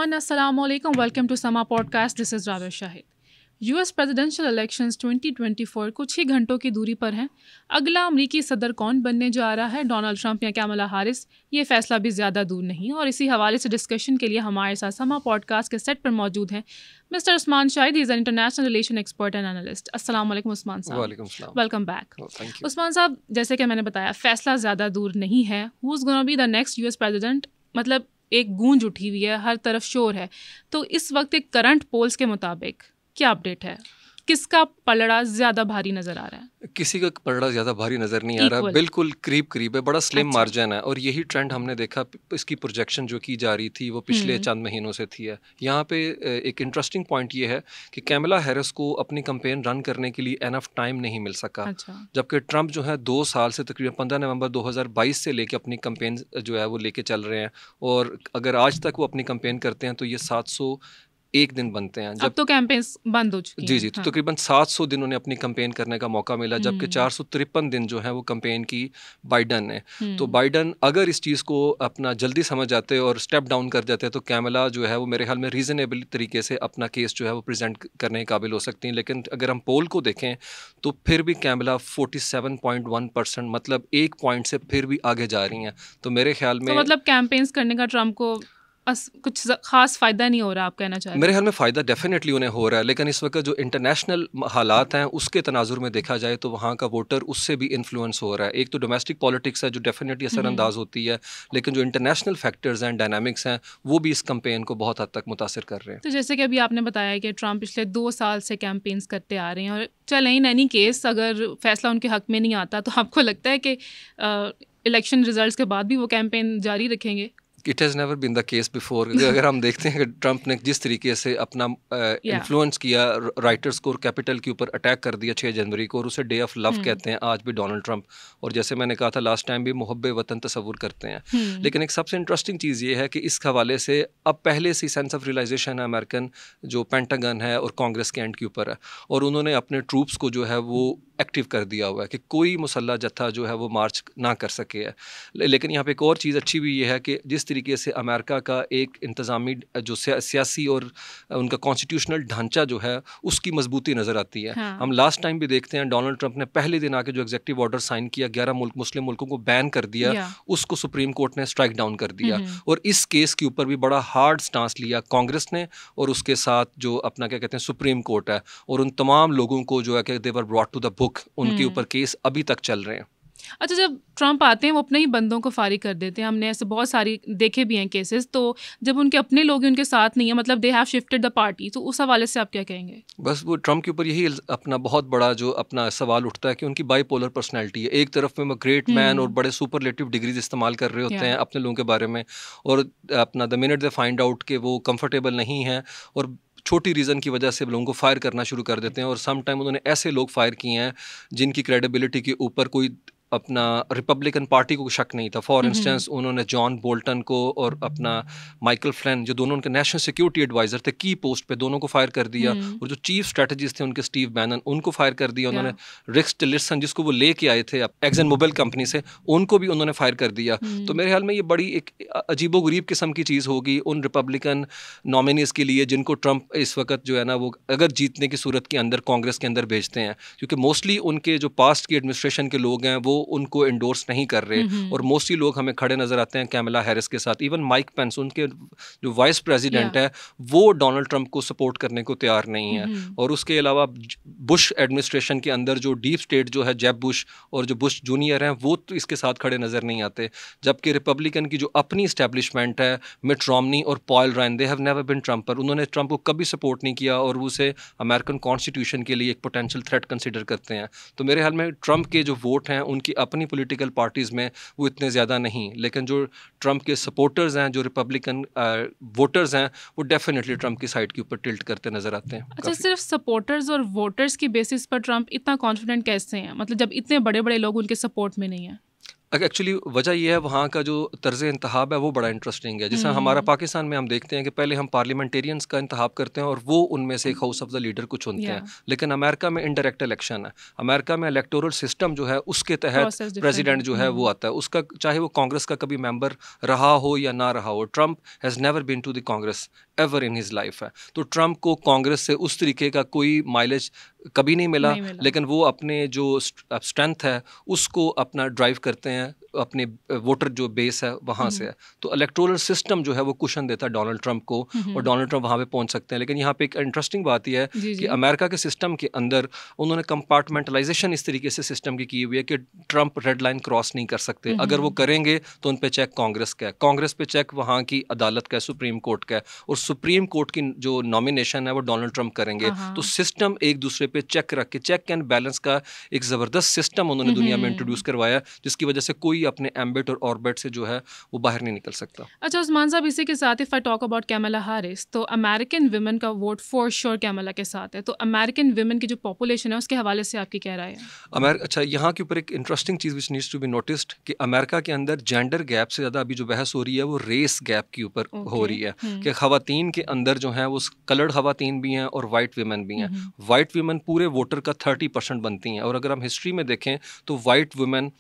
everyone, Assalamu alaikum. Welcome to Sama Podcast. This is Ravi Shahid. US presidential elections 2024 कुछ ही घंटों की दूरी पर हैं। अगला अमरीकी सदर कौन बनने जा रहा है, डोनाल्ड ट्रंप या कैमला हारिस, ये फैसला भी ज़्यादा दूर नहीं। और इसी हवाले से डिस्कशन के लिए हमारे साथ समा पॉडकास्ट के सेट पर मौजूद हैं mister Usman Shahid. He is an international relation expert and analyst. अस्सलाम वालेकुम उस्मान साहब। वालेकुम सलाम। Welcome back. उस्मान साहब, जैसे कि मैंने बताया, फैसला ज़्यादा दूर नहीं है। Who is gonna be the next US president, मतलब एक गूंज उठी हुई है, हर तरफ शोर है। तो इस वक्त एक करंट पोल्स के मुताबिक क्या अपडेट है? किसका पलड़ा ज़्यादा भारी नज़र आ रहा है? किसी का पलड़ा ज़्यादा भारी नज़र नहीं आ रहा, बिल्कुल करीब करीब है, बड़ा स्लिम मार्जिन है। और यही ट्रेंड हमने देखा, इसकी प्रोजेक्शन जो की जा रही थी वो पिछले चंद महीनों से थी है। यहाँ पे एक इंटरेस्टिंग पॉइंट ये है कि कैमला हैरिस को अपनी कैंपेन रन करने के लिए एनफ टाइम नहीं मिल सका। जबकि ट्रंप जो है 2 साल से तकरीबन 15 नवंबर 2022 से लेके अपनी कैंपेन जो है वो लेके चल रहे हैं। और अगर आज तक वो अपनी कैंपेन करते हैं तो ये 701 दिन बनते हैं। जब अब तो कैंपेन्स बंद हो चुकी जी तो तकरीबन 700 दिन उन्हें अपनी कैंपेन करने का मौका मिला, जबकि 453 दिन जो है वो कैंपेन की बाइडन ने। तो बाइडन अगर इस चीज़ को अपना जल्दी समझ जाते और स्टेप डाउन कर जाते तो कैमला जो है वो मेरे ख्याल में रीज़नेबल तरीके से अपना केस जो है वो प्रेजेंट करने के काबिल हो सकती हैं। लेकिन अगर हम पोल को देखें तो फिर भी कैमला 47.1%, मतलब 1 पॉइंट से फिर भी आगे जा रही हैं। तो मेरे ख्याल में मतलब कैंपेन्स करने का ट्रंप को कुछ खास फ़ायदा नहीं हो रहा, आप कहना चाह रहे हैं? मेरे ख्याल में फ़ायदा डेफिनेटली उन्हें हो रहा है, लेकिन इस वक्त जो इंटरनेशनल हालात हैं उसके तनाजुर में देखा जाए तो वहाँ का वोटर उससे भी इन्फ्लुएंस हो रहा है। एक तो डोमेस्टिक पॉलिटिक्स है जो डेफिनेटली असरअंदाज होती है, लेकिन जो इंटरनेशनल फैक्टर्स हैं, डायनामिक्स हैं, वो भी इस कैंपेन को बहुत हद तक मुतासिर कर रहे हैं। तो जैसे कि अभी आपने बताया कि ट्रंप पिछले 2 साल से कैंपेन्स करते आ रहे हैं, और चलें इन एनी केस अगर फैसला उनके हक में नहीं आता तो आपको लगता है कि इलेक्शन रिजल्ट्स के बाद भी वो कैंपेन जारी रखेंगे? It has never been the case before. अगर हम देखते हैं कि ट्रंप ने जिस तरीके से अपना इन्फ्लुएंस किया राइटर्स को और कैपिटल के ऊपर अटैक कर दिया 6 जनवरी को, और उसे डे ऑफ लव कहते हैं आज भी डोनाल्ड ट्रंप। और जैसे मैंने कहा था लास्ट टाइम भी, मुहब्बे वतन तस्वुर करते हैं। लेकिन एक सबसे इंटरेस्टिंग चीज़ ये है कि इस हवाले से अब पहले से सेंस ऑफ रियलाइजेशन है अमेरिकन जो पेंटागन है और कांग्रेस के एंड के ऊपर है, और उन्होंने अपने ट्रूप्स को जो है वो एक्टिव कर दिया हुआ है कि कोई मुसल्ला जत्था जो है वो मार्च ना कर सके है। लेकिन यहाँ पे एक और चीज़ अच्छी भी ये है कि जिस तरीके से अमेरिका का एक इंतज़ामी जो सियासी और उनका कॉन्स्टिट्यूशनल ढांचा जो है उसकी मजबूती नज़र आती है। हम लास्ट टाइम भी देखते हैं डोनाल्ड ट्रंप ने पहले दिन आके जो एग्जीक्यूटिव ऑर्डर साइन किया, 11 मुस्लिम मुल्कों को बैन कर दिया, उसको सुप्रीम कोर्ट ने स्ट्राइक डाउन कर दिया। और इस केस के ऊपर भी बड़ा हार्ड स्टांस लिया कांग्रेस ने, और उसके साथ जो अपना क्या कहते हैं सुप्रीम कोर्ट है, और उन तमाम लोगों को जो है कि they were brought to the book, उनके ऊपर केस अभी तक चल रहे हैं। अच्छा, जब ट्रंप आते हैं वो अपने ही बंदों को फारिग कर देते हैं। हमने ऐसे बहुत सारी देखे भी हैं केसेस। तो जब उनके अपने लोग उनके साथ नहीं है, मतलब they have shifted the party, तो उस हवाले से आप क्या कहेंगे? बस वो ट्रंप के ऊपर यही अपना बहुत बड़ा जो अपना सवाल उठता है कि उनकी बाईपोलर पर्सनैलिटी है। एक तरफ में वो ग्रेट मैन और बड़े सुपरलेटिव डिग्रीज इस्तेमाल कर रहे होते हैं अपने लोगों के बारे में, और अपना the minute they find out कि वो कंफर्टेबल नहीं है और छोटी रीज़न की वजह से लोगों को फायर करना शुरू कर देते हैं। और सम टाइम उन्होंने ऐसे लोग फायर किए हैं जिनकी क्रेडिबिलिटी के ऊपर कोई अपना रिपब्लिकन पार्टी को शक नहीं था। फॉर इंस्टेंस उन्होंने जॉन बोल्टन को और अपना माइकल फ्लैन, जो दोनों उनके नेशनल सिक्योरिटी एडवाइजर थे की पोस्ट पे, दोनों को फायर कर दिया। और जो चीफ स्ट्रेटजिस्ट थे उनके स्टीव बैनन, उनको फायर कर दिया उन्होंने। रिक्स टिलरसन जिसको वो लेके आए थे एक्सन मोबाइल कंपनी से, उनको भी उन्होंने फायर कर दिया। तो मेरे ख्याल में ये बड़ी एक अजीबोगरीब किस्म की चीज़ होगी उन रिपब्लिकन नॉमिनीज के लिए जिनको ट्रंप इस वक्त जो है ना वो अगर जीतने की सूरत के अंदर कांग्रेस के अंदर भेजते हैं, क्योंकि मोस्टली उनके जो पास्ट की एडमिनिस्ट्रेशन के लोग हैं वो उनको एंडोर्स नहीं कर रहे। और मोस्टली लोग हमें खड़े नजर आते हैं कैमला हैरिस के साथ। इवन माइक पेंस, उनके जो वाइस प्रेसिडेंट है, वो डोनाल्ड ट्रंप को सपोर्ट करने को तैयार नहीं है। और उसके अलावा बुश एडमिनिस्ट्रेशन के अंदर जो डीप स्टेट जो है जेब बुश और जो बुश जूनियर हैं, वो तो इसके साथ खड़े नजर नहीं आते। जबकि रिपब्लिकन की जो अपनी इस्टेब्लिशमेंट है, मिट रोमनी और Paul Ryan, they have never been Trumper. उन्होंने ट्रंप को कभी सपोर्ट नहीं किया और उसे अमेरिकन कॉन्स्टिट्यूशन के लिए एक पोटेंशियल थ्रेट कंसिडर करते हैं। तो मेरे ख्याल में ट्रंप के जो वोट हैं उनकी अपनी पॉलिटिकल पार्टीज़ में वो इतने ज़्यादा नहीं, लेकिन जो ट्रंप के सपोर्टर्स हैं, जो रिपब्लिकन वोटर्स हैं, वो डेफिनेटली ट्रंप की साइड के ऊपर टिल्ट करते नज़र आते हैं। अच्छा, सिर्फ सपोर्टर्स और वोटर्स की बेसिस पर ट्रंप इतना कॉन्फिडेंट कैसे हैं, मतलब जब इतने बड़े बड़े लोग उनके सपोर्ट में नहीं हैं? एक्चुअली वजह यह है वहाँ का जो तर्ज इंतहाब है वो बड़ा इंटरेस्टिंग है। जैसे हमारा पाकिस्तान में हम देखते हैं कि पहले हम पार्लियामेंटेरियंस का इंतहाब करते हैं और वो उनमें से एक हाउस ऑफ द लीडर को चुनते हैं, लेकिन अमेरिका में इनडायरेक्ट इलेक्शन है। अमेरिका में इलेक्टोरल सिस्टम जो है उसके तहत प्रेसिडेंट जो है वो आता है, उसका चाहे वो कांग्रेस का कभी मेंबर रहा हो या ना रहा हो। Trump has never been to the Congress ever in his life है। तो ट्रम्प को कांग्रेस से उस तरीके का कोई माइलेज कभी नहीं मिला, लेकिन वो अपने जो स्ट्रेंथ है उसको अपना ड्राइव करते हैं, अपने वोटर जो बेस है वहाँ से है। तो इलेक्टोरल सिस्टम जो है वो कुशन देता है डोनाल्ड ट्रम्प को, और डोनाल्ड ट्रम्प वहाँ पे पहुँच सकते हैं। लेकिन यहाँ पे एक इंटरेस्टिंग बात यह है कि अमेरिका के सिस्टम के अंदर उन्होंने कंपार्टमेंटलाइजेशन इस तरीके से सिस्टम की हुई है कि ट्रम्प रेड लाइन क्रॉस नहीं कर सकते। अगर वो करेंगे तो उन पे चेक कांग्रेस का है, कांग्रेस पे चेक वहाँ की अदालत का है, सुप्रीम कोर्ट का है, और सुप्रीम कोर्ट की जो नॉमिनेशन है वो डोनाल्ड ट्रम्प करेंगे। तो सिस्टम एक दूसरे पे चेक रख के, चेक एंड बैलेंस का एक ज़बरदस्त सिस्टम उन्होंने दुनिया में इंट्रोड्यूस करवाया, जिसकी वजह से कोई अपने एम्बिट और ऑर्बिट से जो है वो बाहर नहीं निकल सकता। अच्छा उस्मान साहब, इसी के साथ if I talk about Kamala Harris, तो अमेरिकन विमेन का वोट फॉर श्योर कैमला के साथ है। तो अमेरिकन विमेन की जो पॉपुलेशन है उसके हवाले से आपकी क्या राय है? अच्छा, यहाँ के ऊपर एक इंटरेस्टिंग चीज़ which needs to be noticed कि अमेरिका के अंदर जेंडर गैप से ज़्यादा अभी जो बहस हो रही है वो रेस गैप के ऊपर हो रही है कि ख़वातीन के अंदर जो है वो कलर्ड ख़वातीन भी हैं और वाइट वीमेन भी हैं। वाइट वीमेन पूरे वोटर का 30% बनती हैं, और अगर हम हिस्ट्री में देखें तो वाइट वुमेन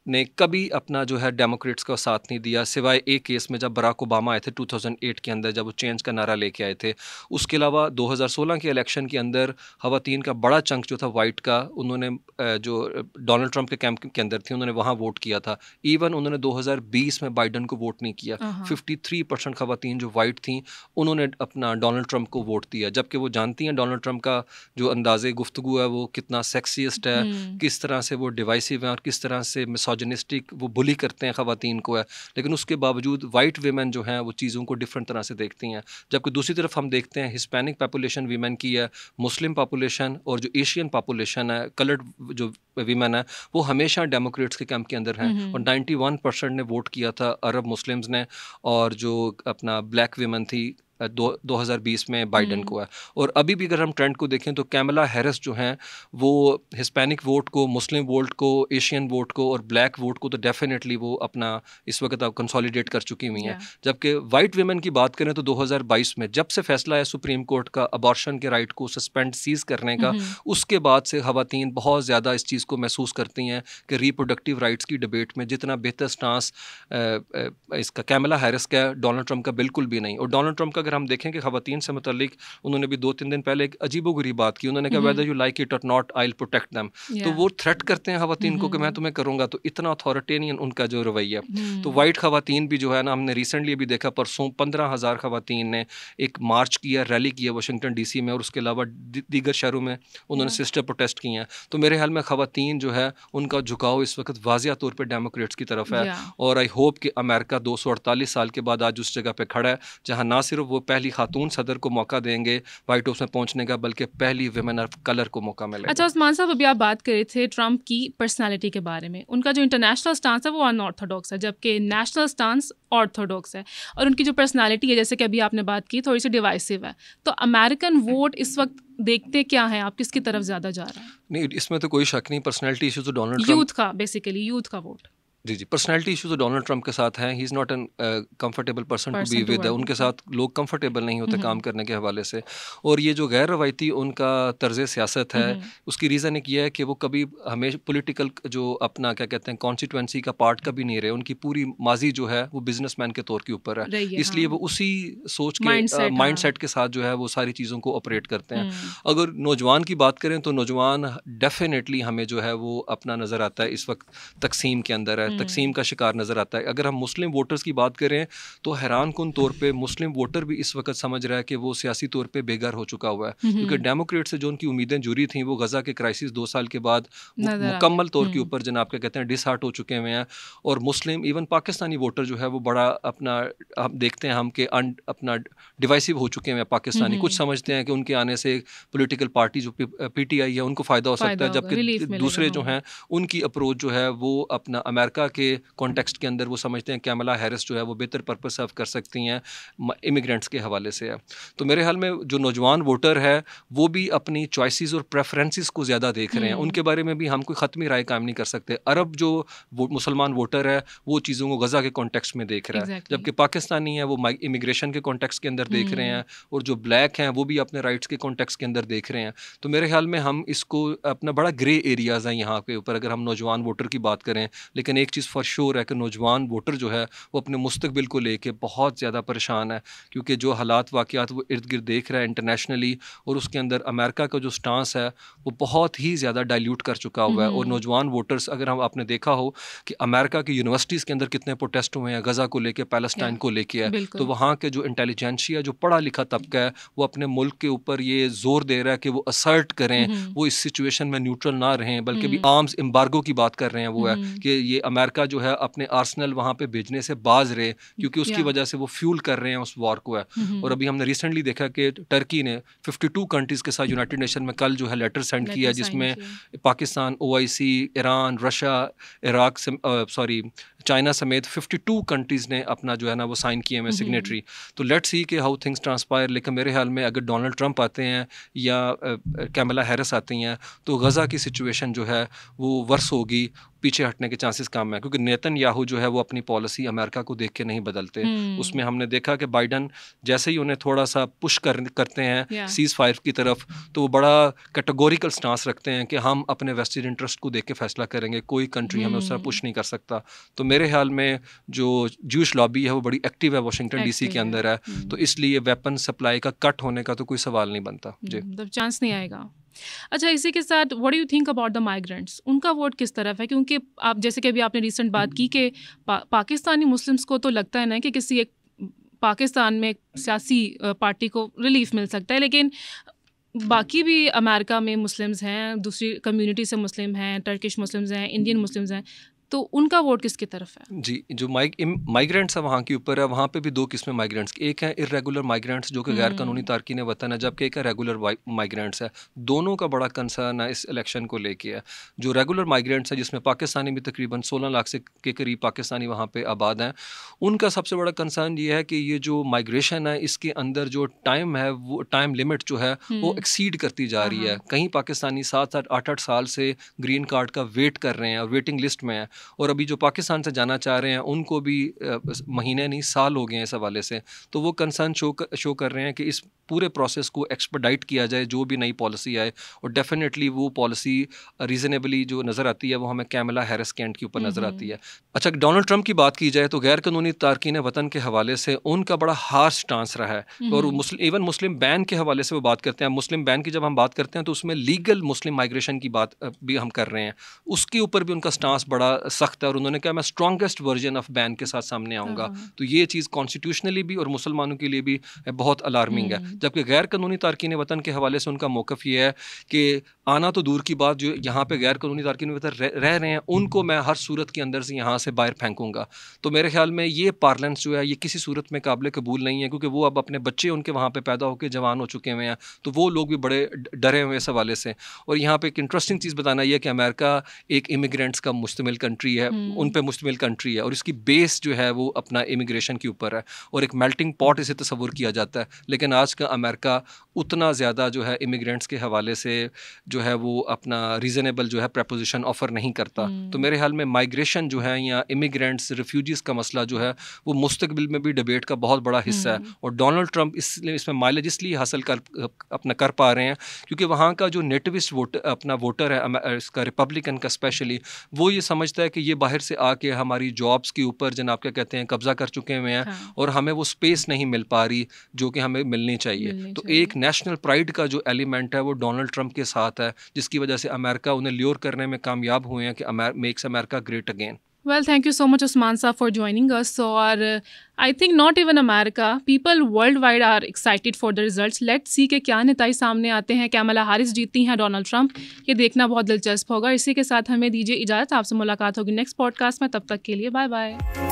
ने कभी अपना जो है डेमोक्रेट्स का साथ नहीं दिया, सिवाय एक केस में जब बराक ओबामा आए थे 2008 के अंदर, जब वो चेंज का नारा लेके आए थे। उसके अलावा 2016 के इलेक्शन के अंदर ख़वातीन का बड़ा चंक जो था वाइट का, उन्होंने जो डोनाल्ड ट्रंप के कैंप के अंदर थे उन्होंने वहाँ वोट किया था। इवन उन्होंने 2020 में बाइडन को वोट नहीं किया। 53% ख़वातीन जो वाइट थी उन्होंने अपना डोनाल्ड ट्रंप को वोट दिया, जबकि वो जानती हैं डोनाल्ड ट्रंप का जो अंदाज़े गुफ्तगू है वो कितना सेक्सीस्ट है, किस तरह से वो डिवाइसिव है और किस तरह से मिसोजिनिस्टिक वो बुली करते हैं ख़वातीन को है। लेकिन उसके बावजूद वाइट वीमेन जो हैं वो चीज़ों को डिफरेंट तरह से देखती हैं। जबकि दूसरी तरफ हम देखते हैं हिस्पैनिक पॉपुलेशन वीमेन की है, मुस्लिम पॉपुलेशन और जो एशियन पॉपुलेशन है, कलर्ड जो वीमेन है, वो हमेशा डेमोक्रेट्स के कैंप के अंदर हैं, और 91% ने वोट किया था अरब मुस्लिम्स ने, और जो अपना ब्लैक वीमेन थी 2020 में बाइडन को है। और अभी भी अगर हम ट्रेंड को देखें तो कैमला हैरिस जो हैं वो हिस्पैनिक वोट को, मुस्लिम वोट को, एशियन वोट को और ब्लैक वोट को तो डेफिनेटली वो अपना इस वक्त कंसोलिडेट कर चुकी हुई हैं। जबकि वाइट वीमेन की बात करें तो 2022 में जब से फैसला है सुप्रीम कोर्ट का अबॉर्शन के राइट को सस्पेंड सीज करने का, उसके बाद से ख़वातीन बहुत ज़्यादा इस चीज़ को महसूस करती हैं कि रिप्रोडक्टिव राइट्स की डिबेट में जितना बेहतर स्टांस इसका कैमला हैरिस का, डोनाल्ड ट्रंप का बिल्कुल भी नहीं। और डोनाल्ड ट्रंप अगर हम देखें कि ख़वातीन से मुतल्लिक उन्होंने भी 2-3 दिन पहले एक अजीबोगरीब बात की। उन्होंने कहा वेदर यू लाइक इट और not I will protect them. तो वो थ्रेट करते हैं ख़वातीन को कि मैं तुम्हें करूँगा। तो इतना अथॉरिटेरियन उनका जो रवैया है। तो वाइट ख़वातीन भी जो है ना, हमने रिसेंटली भी देखा, परसों 15,000 ख़वातीन ने एक मार्च किया, रैली किया वाशिंगटन DC में, और उसके अलावा दीगर शहरों में उन्होंने सिस्टर प्रोटेस्ट किए हैं। तो मेरे ख्याल में ख़वातीन जो है उनका झुकाव इस वक्त वाज़िया तौर पर डेमोक्रेट्स की तरफ है। और आई होप कि अमेरिका 248 साल के बाद आज उस जगह पर खड़ा है जहाँ ना सिर्फ वो पहली खातून सदर को मौका देंगे वाइट हाउस में पहुंचने का, बल्कि पहली विमेन ऑफ कलर को मौका मिलेगा। अच्छा उस्मान साहब, अभी आप बात कर रहे थे ट्रंप की पर्सनालिटी के बारे में। उनका जो इंटरनेशनल स्टांस है वो अनऑर्थोडॉक्स है, जबकि नेशनल स्टांस ऑर्थोडॉक्स है। और उनकी जो पर्सनालिटी है, जैसे कि अभी आपने बात की, थोड़ी सी डिवाइसिव है। तो अमेरिकन वोट इस वक्त देखते क्या है आप, किसकी तरफ ज़्यादा जा रहा है? नहीं, इसमें तो कोई शक नहीं, पर्सनैलिटी इशू तो डोनाल्ड ट्रंप, यूथ का, बेसिकली यूथ का वोट। जी, पर्सनैलिटी इशू तो डोनाल्ड ट्रंप के साथ हैं। He is not an comfortable person to be with. उनके साथ लोग कंफर्टेबल नहीं होते काम करने के हवाले से। और ये जो गैर रवायती उनका तर्ज सियासत है, उसकी रीज़न एक ये है कि वो कभी हमेशा पॉलिटिकल जो अपना क्या कहते हैं कॉन्स्टिट्यूंसी का पार्ट कभी नहीं रहे। उनकी पूरी माजी जो है वो बिजनेसमैन के तौर के ऊपर है, इसलिए वो उसी सोच के माइंडसेट के साथ जो है वो सारी चीज़ों को ऑपरेट करते हैं। अगर नौजवान की बात करें तो नौजवान डेफिनेटली हमें जो है वो अपना नज़र आता है इस वक्त तकसीम के अंदर है, तकसीम का शिकार नज़र आता है। अगर हम मुस्लिम वोटर्स की बात करें तो हैरान कुन तौर पे मुस्लिम वोटर भी इस वक्त समझ रहा है कि वो सियासी तौर पे बेघर हो चुका हुआ है, क्योंकि डेमोक्रेट से जो उनकी उम्मीदें जुड़ी थी वो गज़ा के क्राइसिस 2 साल के बाद मुकम्मल तौर के ऊपर जनाब क्या कहते हैं डिसहार्ट हो चुके हुए हैं। और मुस्लिम इवन पाकिस्तानी वोटर जो है वो बड़ा अपना हम देखते हैं हम कि अपना डिवाइसिव हो चुके हैं पाकिस्तानी। कुछ समझते हैं कि उनके आने से पॉलिटिकल पार्टी जो PTI है उनको फ़ायदा हो सकता है, जबकि दूसरे जो हैं उनकी अप्रोच जो है वो अपना अमेरिका के कॉन्टेक्स्ट के अंदर वो समझते हैं कैमला हैरिस जो है वो बेहतर पर्पस सर्व कर सकती हैं इमिग्रेंट्स के हवाले से है। तो मेरे ख्याल में जो नौजवान वोटर है वो भी अपनी चॉइसेस और प्रेफरेंसेस को ज़्यादा देख रहे हैं। उनके बारे में भी हम कोई ख़त्मी राय कायम नहीं कर सकते। अरब जो मुसलमान वोटर है वो चीज़ों को गज़ा के कॉन्टेक्स्ट में देख रहा है, जबकि पाकिस्तानी है वो इमिग्रेशन के कॉन्टेक्स्ट के अंदर देख रहे हैं, और जो ब्लैक हैं वो भी अपने राइट्स के कॉन्टेक्स्ट के अंदर देख रहे हैं। तो मेरे ख्याल में हम इसको अपना बड़ा ग्रे एरियाज़ हैं यहाँ के ऊपर अगर हम नौजवान वोटर की बात करें। लेकिन एक चीज़ फॉर श्योर है कि नौजवान वोटर जो है वो अपने मुस्तकबिल को लेके बहुत ज़्यादा परेशान है, क्योंकि जो हालात वाक़यात वो इर्द गिर्द देख रहा है इंटरनेशनली, और उसके अंदर अमेरिका का जो स्टांस है वो बहुत ही ज़्यादा डाइल्यूट कर चुका हुआ है। और नौजवान वोटर्स, अगर हम आपने देखा हो कि अमेरिका की यूनिवर्सिटीज़ के अंदर कितने प्रोटेस्ट हुए हैं गज़ा को लेके, पैलेस्टाइन को लेके है, तो वहाँ के जो इंटेलिजेंशिया, जो पढ़ा लिखा तबका है, वो अपने मुल्क के ऊपर ये जोर दे रहा है कि वो असर्ट करें, वो इस सिचुएशन में न्यूट्रल ना रहें, बल्कि भी आर्म्स एम्बार्गो की बात कर रहे हैं। वो है कि ये अमेरिका जो है अपने आर्सनल वहाँ पे भेजने से बाज रहे, क्योंकि उसकी वजह से वो फ्यूल कर रहे हैं उस वॉर को है। और अभी हमने रिसेंटली देखा कि टर्की ने 52 कंट्रीज़ के साथ यूनाइटेड नेशन में कल जो है लेटर सेंड किया, जिसमें Pakistan, OIC, Iran, Russia, Iraq, China समेत 52 कंट्रीज़ ने अपना जो है ना वो साइन किए हुए सिग्नेटरी। तो लेट्स सी कि हाउ थिंग्स ट्रांसपायर। लेकिन मेरे ख्याल में अगर डोनाल्ड ट्रंप आते हैं या कैमला हैरिस आती हैं तो गज़ा की सिचुएशन जो है वो वर्स होगी, पीछे हटने के चांसेस कम है, क्योंकि नेतन्याहू जो है वो अपनी पॉलिसी अमेरिका को देख के नहीं बदलते। उसमें हमने देखा कि बाइडन जैसे ही उन्हें थोड़ा सा पुश करते हैं सीज़ फायर की तरफ, तो वो बड़ा कैटेगोरिकल स्टांस रखते हैं कि हम अपने वेस्टेड इंटरेस्ट को देख के फैसला करेंगे, कोई कंट्री हमें उस तरह पुश नहीं कर सकता। तो मेरे ख्याल में जो ज्यूश लॉबी है वो बड़ी एक्टिव है वाशिंगटन DC के अंदर है, तो इसलिए वेपन सप्लाई का कट होने का तो कोई सवाल नहीं बनता। जी, चांस नहीं आएगा। अच्छा, इसी के साथ what do you think about the migrants, उनका वोट किस तरफ है? क्योंकि आप जैसे कि अभी आपने रिसेंट बात की कि पाकिस्तानी मुस्लिम्स को तो लगता है ना कि किसी एक पाकिस्तान में सियासी पार्टी को रिलीफ मिल सकता है, लेकिन बाकी भी अमेरिका में मुस्लिम्स हैं, दूसरी कम्युनिटी से मुस्लिम हैं, टर्किश मुस्लिम्स हैं, इंडियन मुस्लिम्स हैं, तो उनका वोट किसकी तरफ है? जी, जो माइग्रेंट्स है वहाँ के ऊपर है, वहाँ पे भी दो किस्में माइग्रेंट्स, एक है इरेगुलर माइग्रेंट्स जो कि गैर कानूनी तारकीन वतन है, जबकि एक है रेगुलर माइग्रेंट्स है। दोनों का बड़ा कंसर्न है इस इलेक्शन को लेके है। जो रेगुलर माइग्रेंट्स है, जिसमें पाकिस्तानी भी तकरीबन 16 लाख से के करीब पाकिस्तानी वहाँ पे आबाद हैं, उनका सबसे बड़ा कंसर्न ये है कि ये जो माइग्रेशन है इसके अंदर जो टाइम है, वो टाइम लिमिट जो है वो एक्सीड करती जा रही है। कहीं पाकिस्तानी 7-7, 8-8 साल से ग्रीन कार्ड का वेट कर रहे हैं और वेटिंग लिस्ट में है, और अभी जो पाकिस्तान से जाना चाह रहे हैं उनको भी महीने नहीं साल हो गए हैं इस हवाले से। तो वो कंसर्न शो कर रहे हैं कि इस पूरे प्रोसेस को एक्सपर्डाइट किया जाए, जो भी नई पॉलिसी आए, और डेफिनेटली वो पॉलिसी रीज़नेबली जो नज़र आती है वो हमें कैमला हैरिस के एंड के ऊपर नज़र आती है। अच्छा, डोनाल्ड ट्रंप की बात की जाए तो गैर कानूनी तारकीन वतन के हवाले से उनका बड़ा हार्श स्टांस रहा है, और इवन मुस्लिम बैन के हवाले से वो बात करते हैं। मुस्लिम बैन की जब हम बात करते हैं तो उसमें लीगल मुस्लिम माइग्रेशन की बात भी हम कर रहे हैं, उसके ऊपर भी उनका स्टांस बड़ा सख्त है, और उन्होंने कहा मैं स्ट्रॉन्गेस्ट वर्जन ऑफ बैन के साथ सामने आऊँगा। तो ये चीज़ कॉन्स्टिट्यूशनली भी और मुसलमानों के लिए भी बहुत अलार्मिंग है। जबकि गैर कानूनी तारकीन वतन के हवाले से उनका मौक़िफ़ ये है कि आना तो दूर की बात, जो यहाँ पे गैर कानूनी तारकीन वतन रह रहे हैं उनको मैं हर सूरत के अंदर से यहाँ से बाहर फेंकूँगा। तो मेरे ख्याल में ये पार्लेंस जो है ये किसी सूरत में काबिल कबूल नहीं है, क्योंकि वो अब अपने बच्चे उनके वहाँ पर पैदा होकर जवान हो चुके हुए हैं, तो वो लोग भी बड़े डरे हुए इस हवाले से। और यहाँ पर एक इंटरेस्टिंग चीज़ बताना यह कि अमेरिका एक इमिग्रेंट्स का मुश्तमिल कंट्री है, उन पे मुश्तमिल कंट्री है, और इसकी बेस जो है वो अपना इमिग्रेशन के ऊपर है, और एक मेल्टिंग पॉट इसे तस्वुर किया जाता है। लेकिन आज का अमेरिका उतना ज़्यादा जो है इमिग्रेंट्स के हवाले से जो है वो अपना रीज़नेबल जो है प्रपोजिशन ऑफ़र नहीं करता। तो मेरे ख्याल में माइग्रेशन जो है या इमिग्रेंट्स रिफ्यूजीज़ का मसला जो है वो मुस्तकबिल में भी डिबेट का बहुत बड़ा हिस्सा है, और डोनाल्ड ट्रंप इसमें माइलेज इसलिए हासिल कर पा रहे हैं क्योंकि वहाँ का जो नेटिविस्ट वोटर है इसका, रिपब्लिकन का स्पेशली, वो ये समझता है कि ये बाहर से आके हमारी जॉब्स के ऊपर जनाब क्या कहते हैं कब्जा कर चुके हुए हैं, और हमें वो स्पेस नहीं मिल पा रही जो कि हमें मिलनी चाहिए। तो एक नेशनल प्राइड का जो एलिमेंट है वो डोनाल्ड ट्रंप के साथ है, जिसकी वजह से अमेरिका उन्हें ल्योर करने में कामयाब हुए हैं कि makes America great again. Well, thank you so much, Usman Saab, for joining us. So, I think not even America, people worldwide are excited for the results. Let's see कि क्या नेताई सामने आते हैं। कैमला हैरिस जीतती हैं Donald Trump, ये देखना बहुत दिलचस्प होगा। इसी के साथ हमें दीजिए इजाज़त, आपसे मुलाकात होगी नेक्स्ट पॉडकास्ट में। तब तक के लिए बाय बाय।